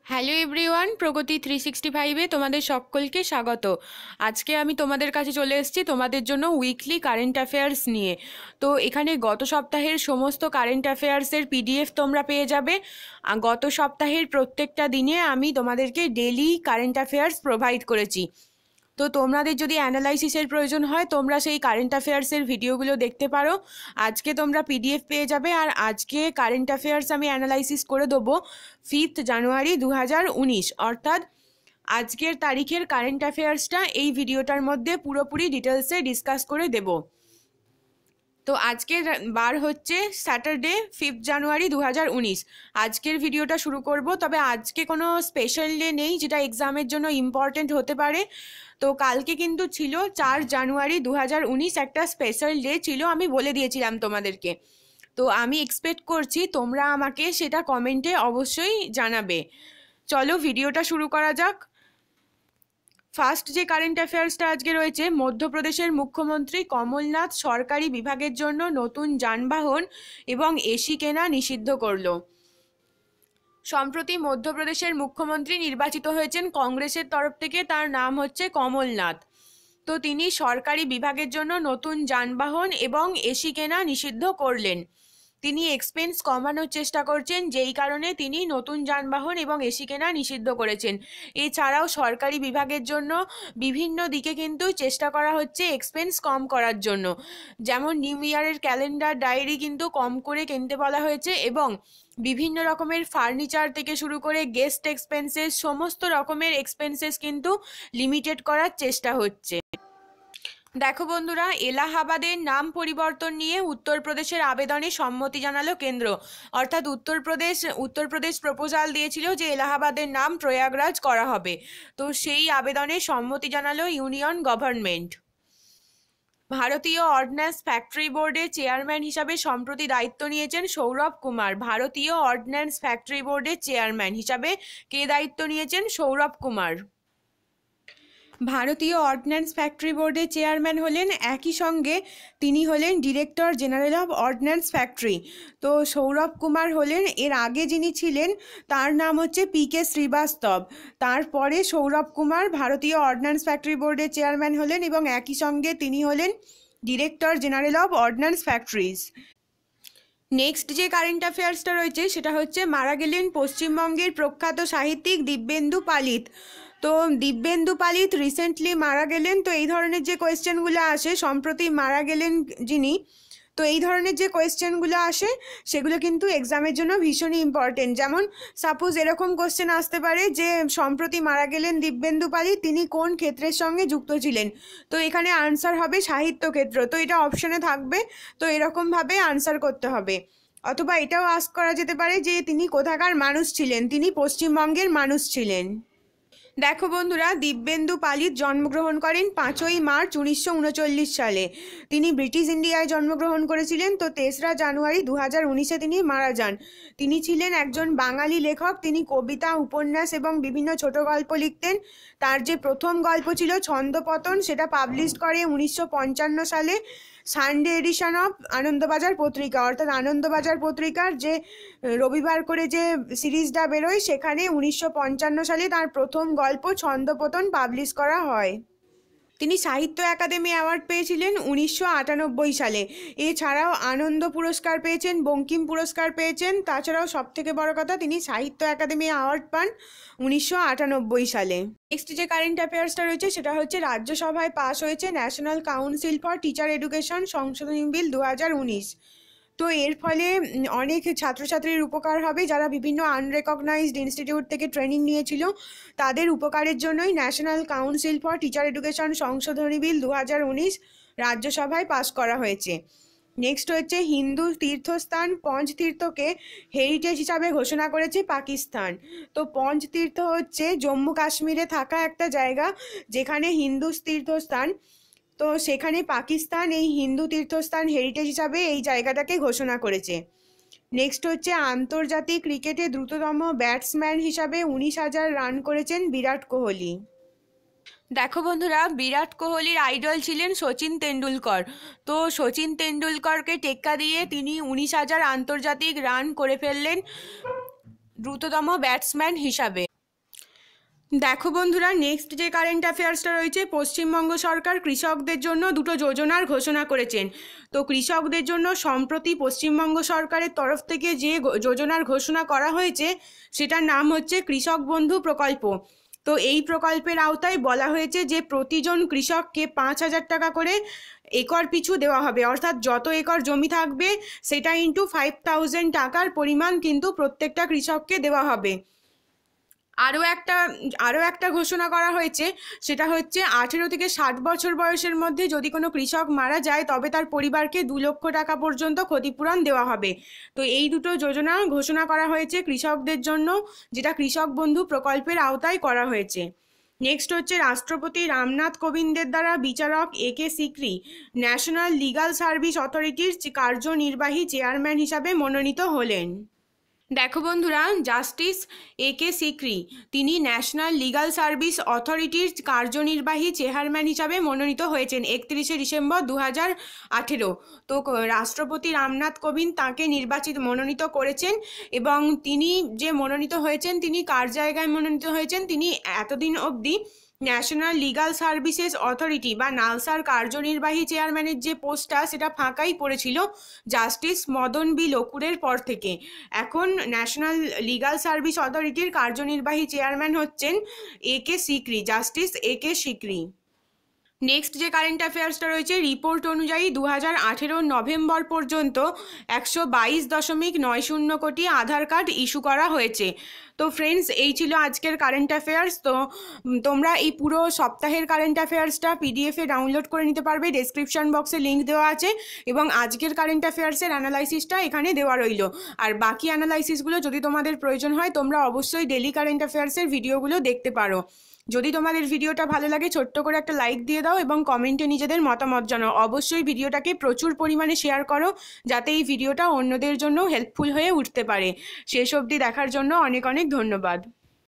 Hello everyone, প্রগতি 365-এ তোমাদের সকলকে স্বাগত। আজকে আমি তোমাদের কাছে চলে এসেছি তোমাদের জন্য উইকলি কারেন্ট অ্যাফেয়ার্স নিয়ে। তো এখানে গত সপ্তাহের সমস্ত কারেন্ট অ্যাফেয়ার্সের পিডিএফ তোমরা পেয়ে যাবে। গত সপ্তাহের প্রত্যেকটা দিনে আমি তোমাদেরকে ডেলি কারেন্ট অ্যাফেয়ার্স প্রোভাইড করেছি। তো তোমাদের যদি অ্যানালাইসিসের প্রয়োজন হয় তোমরা সেই কারেন্ট অ্যাফেয়ার্সের ভিডিওগুলো দেখতে পারো। আজকে তোমরা পিডিএফ পেয়ে যাবে, আর আজকে কারেন্ট অ্যাফেয়ার্স আমি অ্যানালাইসিস করে দেবো 5 জানুয়ারি 2019, অর্থাৎ আজকের তারিখের কারেন্ট অ্যাফেয়ার্সটা এই ভিডিওটার মধ্যে পুরোপুরি ডিটেলসে ডিসকাস করে দেব। তো আজকের বার হচ্ছে স্যাটারডে 5 জানুয়ারি 2019। আজকের ভিডিওটা শুরু করব, তবে আজকে কোনো স্পেশাল ডে নেই যেটা এক্সামের জন্য ইম্পর্টেন্ট হতে পারে। তো কালকে কিন্তু ছিল 4 জানুয়ারি 2019, একটা স্পেশাল ডে ছিল, আমি বলে দিয়েছিলাম তোমাদেরকে। তো আমি এক্সপেক্ট করছি তোমরা আমাকে সেটা কমেন্টে অবশ্যই জানাবে। চলো ভিডিওটা শুরু করা যাক। ফার্স্ট যে কারেন্ট অ্যাফেয়ার্সটা আজকে রয়েছে, মধ্যপ্রদেশের মুখ্যমন্ত্রী কমলনাথ সরকারি বিভাগের জন্য নতুন যানবাহন এবং এসি কেনা নিষিদ্ধ করল। সম্প্রতি মধ্যপ্রদেশের মুখ্যমন্ত্রী নির্বাচিত হয়েছেন কংগ্রেসের তরফ থেকে, তার নাম হচ্ছে কমলনাথ। তো তিনি সরকারি বিভাগের জন্য নতুন যানবাহন এবং এসি কেনা নিষিদ্ধ করলেন। তিনি এক্সপেন্স কমানোর চেষ্টা করছেন, যেই কারণে তিনি নতুন যানবাহন এবং এসি কেনা নিষিদ্ধ করেছেন। এছাড়াও সরকারি বিভাগের জন্য বিভিন্ন দিকে কিন্তু চেষ্টা করা হচ্ছে এক্সপেন্স কম করার জন্য। যেমন নিউ ইয়ারের ক্যালেন্ডার, ডায়েরি কিন্তু কম করে কিনতে বলা হয়েছে, এবং বিভিন্ন রকমের ফার্নিচার থেকে শুরু করে গেস্ট এক্সপেন্সেস, সমস্ত রকমের এক্সপেন্সেস কিন্তু লিমিটেড করার চেষ্টা হচ্ছে। দেখো বন্ধুরা, এলাহাবাদের নাম পরিবর্তন নিয়ে উত্তরপ্রদেশের আবেদনে সম্মতি জানালো কেন্দ্র। অর্থাৎ উত্তরপ্রদেশ প্রপোজাল দিয়েছিল যে এলাহাবাদের নাম প্রয়াগরাজ করা হবে। তো সেই আবেদনে সম্মতি জানালো ইউনিয়ন গভর্নমেন্ট। ভারতীয় অর্ডিন্যান্স ফ্যাক্টরি বোর্ডের চেয়ারম্যান হিসাবে সম্প্রতি দায়িত্ব নিয়েছেন সৌরভ কুমার। ভারতীয় অর্ডিন্যান্স ফ্যাক্টরি বোর্ডের চেয়ারম্যান হিসাবে কে দায়িত্ব নিয়েছেন? সৌরভ কুমার। ভারতীয় অর্ডিন্যান্স ফ্যাক্টরি বোর্ডের চেয়ারম্যান হলেন, একই সঙ্গে তিনি হলেন director general of ordinance factory. তো সৌরভ কুমার হলেন, এর আগে যিনি ছিলেন তার নাম হচ্ছে PK শ্রীবাস্তব। তারপরে সৌরভ কুমার ভারতীয় অর্ডিন্যান্স ফ্যাক্টরি বোর্ডের চেয়ারম্যান হলেন, এবং একই সঙ্গে তিনি হলেন director general of ordinance factories. Next যে কারেন্ট অ্যাফেয়ার্সটা রয়েছে সেটা হচ্ছে, মারা গেলেন পশ্চিমবঙ্গের প্রখ্যাত সাহিত্যিক দিব্যেন্দু পালিত। তো দিব্যেন্দু পালিত রিসেন্টলি মারা গেলেন। তো এই ধরনের যে কোয়েশ্চেনগুলো আসে, সম্প্রতি মারা গেলেন যিনি, তো এই ধরনের যে কোয়েশ্চেনগুলো আসে সেগুলো কিন্তু এক্সামের জন্য ভীষণই ইম্পর্টেন্ট। যেমন সাপোজ এরকম কোয়েশ্চেন আসতে পারে যে সম্প্রতি মারা গেলেন দিব্যেন্দু পালিত, তিনি কোন ক্ষেত্রের সঙ্গে যুক্ত ছিলেন? তো এখানে আনসার হবে সাহিত্য ক্ষেত্র। তো এটা অপশনে থাকবে, তো এরকমভাবে আনসার করতে হবে। অথবা এটাও আস্ক করা যেতে পারে যে তিনি কোথাকার মানুষ ছিলেন? তিনি পশ্চিমবঙ্গের মানুষ ছিলেন। দেখো বন্ধুরা, দিব্যেন্দু পালিত জন্মগ্রহণ করেন 5ই মার্চ 1939 সালে। তিনি ব্রিটিশ ইন্ডিয়ায় জন্মগ্রহণ করেছিলেন। তো 3রা জানুয়ারি 2019-এ তিনি মারা যান। তিনি ছিলেন একজন বাঙালি লেখক। তিনি কবিতা, উপন্যাস এবং বিভিন্ন ছোট গল্প লিখতেন। তার যে প্রথম গল্প ছিল ছন্দপতন, সেটা পাবলিশ করে 1955 সালে সানডে এডিশন অফ আনন্দবাজার পত্রিকা। অর্থাৎ আনন্দবাজার পত্রিকার যে রবিবার করে যে সিরিজটা বেরোয়, সেখানে 1955 সালে তার প্রথম গল্প ছন্দপতন পাবলিশ করা হয়। তিনি সাহিত্য একাডেমি অ্যাওয়ার্ড পেয়েছিলেন 1998 সালে। এছাড়াও আনন্দ পুরস্কার পেয়েছেন, বঙ্কিম পুরস্কার পেয়েছেন। তাছাড়াও সবথেকে বড় কথা, তিনি সাহিত্য একাডেমি অ্যাওয়ার্ড পান 1998 সালে। নেক্সট যে কারেন্ট অ্যাফেয়ার্সটা রয়েছে সেটা হচ্ছে, রাজ্যসভায় পাশ হয়েছে national council for teacher education সংশোধনী বিল 2019। তো এর ফলে অনেক ছাত্রছাত্রীর উপকার হবে, যারা বিভিন্ন আনরেকগনাইজড ইনস্টিটিউট থেকে ট্রেনিং নিয়েছিল। তাদের উপকারের জন্যই national council for teacher education সংশোধনী বিল 2019 রাজ্যসভায় পাশ করা হয়েছে। নেক্সট হচ্ছে, হিন্দু তীর্থস্থান পঞ্চ তীর্থকে হেরিটেজ হিসাবে ঘোষণা করেছে পাকিস্তান। তো পঞ্চ তীর্থ হচ্ছে জম্মু কাশ্মীরে থাকা একটা জায়গা যেখানে হিন্দু তীর্থস্থান। তো সেখানে পাকিস্তান এই হিন্দু তীর্থস্থান হেরিটেজ হিসাবে এই জায়গাটাকে ঘোষণা করেছে। নেক্সট হচ্ছে, আন্তর্জাতিক ক্রিকেটে দ্রুততম ব্যাটসম্যান হিসাবে 19,000 রান করেছেন বিরাট কোহলি। দেখো বন্ধুরা, বিরাট কোহলির আইডল ছিলেন সচিন তেন্ডুলকর। তো সচিন তেন্ডুলকরকে টেক্কা দিয়ে তিনি 19,000 আন্তর্জাতিক রান করে ফেললেন দ্রুততম ব্যাটসম্যান হিসাবে। দেখো বন্ধুরা, নেক্সট যে কারেন্ট অ্যাফেয়ার্সটা রয়েছে, পশ্চিমবঙ্গ সরকার কৃষকদের জন্য দুটো যোজনার ঘোষণা করেছেন। তো কৃষকদের জন্য সম্প্রতি পশ্চিমবঙ্গ সরকারের তরফ থেকে যে যোজনার ঘোষণা করা হয়েছে সেটার নাম হচ্ছে কৃষক বন্ধু প্রকল্প। তো এই প্রকল্পের আওতায় বলা হয়েছে যে প্রতিজন কৃষককে 5,000 টাকা করে একর পিছু দেওয়া হবে, অর্থাৎ যত একর জমি থাকবে সেটা ইন্টু 5,000 টাকার পরিমাণ কিন্তু প্রত্যেকটা কৃষককে দেওয়া হবে। আরও একটা ঘোষণা করা হয়েছে, সেটা হচ্ছে 18 থেকে 60 বছর বয়সের মধ্যে যদি কোনো কৃষক মারা যায় তবে তার পরিবারকে 2 লক্ষ টাকা পর্যন্ত ক্ষতিপূরণ দেওয়া হবে। তো এই দুটো যোজনা ঘোষণা করা হয়েছে কৃষকদের জন্য, যেটা কৃষক বন্ধু প্রকল্পের আওতায় করা হয়েছে। নেক্সট হচ্ছে, রাষ্ট্রপতি রামনাথ কোবিন্দের দ্বারা বিচারক একে সিকরি ন্যাশনাল লিগাল সার্ভিস অথরিটির কার্যনির্বাহী চেয়ারম্যান হিসাবে মনোনীত হলেন। দেখো বন্ধুরা, জাস্টিস একে সিকরি তিনি ন্যাশনাল লিগাল সার্ভিস অথরিটির কার্যনির্বাহী চেয়ারম্যান হিসাবে মনোনীত হয়েছেন 31শে ডিসেম্বর 2018। তো রাষ্ট্রপতি রামনাথ কোবিন্দ তাকে মনোনীত করেছেন, এবং তিনি যে মনোনীত হয়েছেন তিনি কার জায়গায় মনোনীত হয়েছেন, তিনি এতদিন অবধি ন্যাশনাল লিগাল সার্ভিসেস অথরিটি বা নালসার কার্যনির্বাহী চেয়ারম্যানের যে পোস্টটা সেটা ফাঁকাই পড়েছিল জাস্টিস মদন বি লোকুরের পর থেকে। এখন ন্যাশনাল লিগাল সার্ভিস অথরিটির কার্যনির্বাহী চেয়ারম্যান হচ্ছেন একে সিকরি, জাস্টিস একে সিকরি। নেক্সট যে কারেন্ট অ্যাফেয়ার্সটা রয়েছে, রিপোর্ট অনুযায়ী 2018 নভেম্বর পর্যন্ত 122.90 কোটি আধার কার্ড ইস্যু করা হয়েছে। তো ফ্রেন্ডস, এই ছিল আজকের কারেন্ট অ্যাফেয়ার্স। তো তোমরা এই পুরো সপ্তাহের কারেন্ট অ্যাফেয়ার্সটা পিডিএফে ডাউনলোড করে নিতে পারবে, ডেসক্রিপশন বক্সে লিঙ্ক দেওয়া আছে, এবং আজকের কারেন্ট অ্যাফেয়ার্সের অ্যানালাইসিসটা এখানে দেওয়া রইল। আর বাকি অ্যানালাইসিসগুলো যদি তোমাদের প্রয়োজন হয় তোমরা অবশ্যই ডেলি কারেন্ট অ্যাফেয়ার্সের ভিডিওগুলো দেখতে পারো। যদি তোমাদের ভিডিওটা ভালো লাগে ছোট্ট করে একটা লাইক দিয়ে দাও এবং কমেন্টে নিজেদের মতামত জানাও। অবশ্যই ভিডিওটাকে প্রচুর পরিমাণে শেয়ার করো যাতে এই ভিডিওটা অন্যদের জন্য হেল্পফুল হয়ে উঠতে পারে। শেষ অবধি দেখার জন্য অনেক অনেক ধন্যবাদ।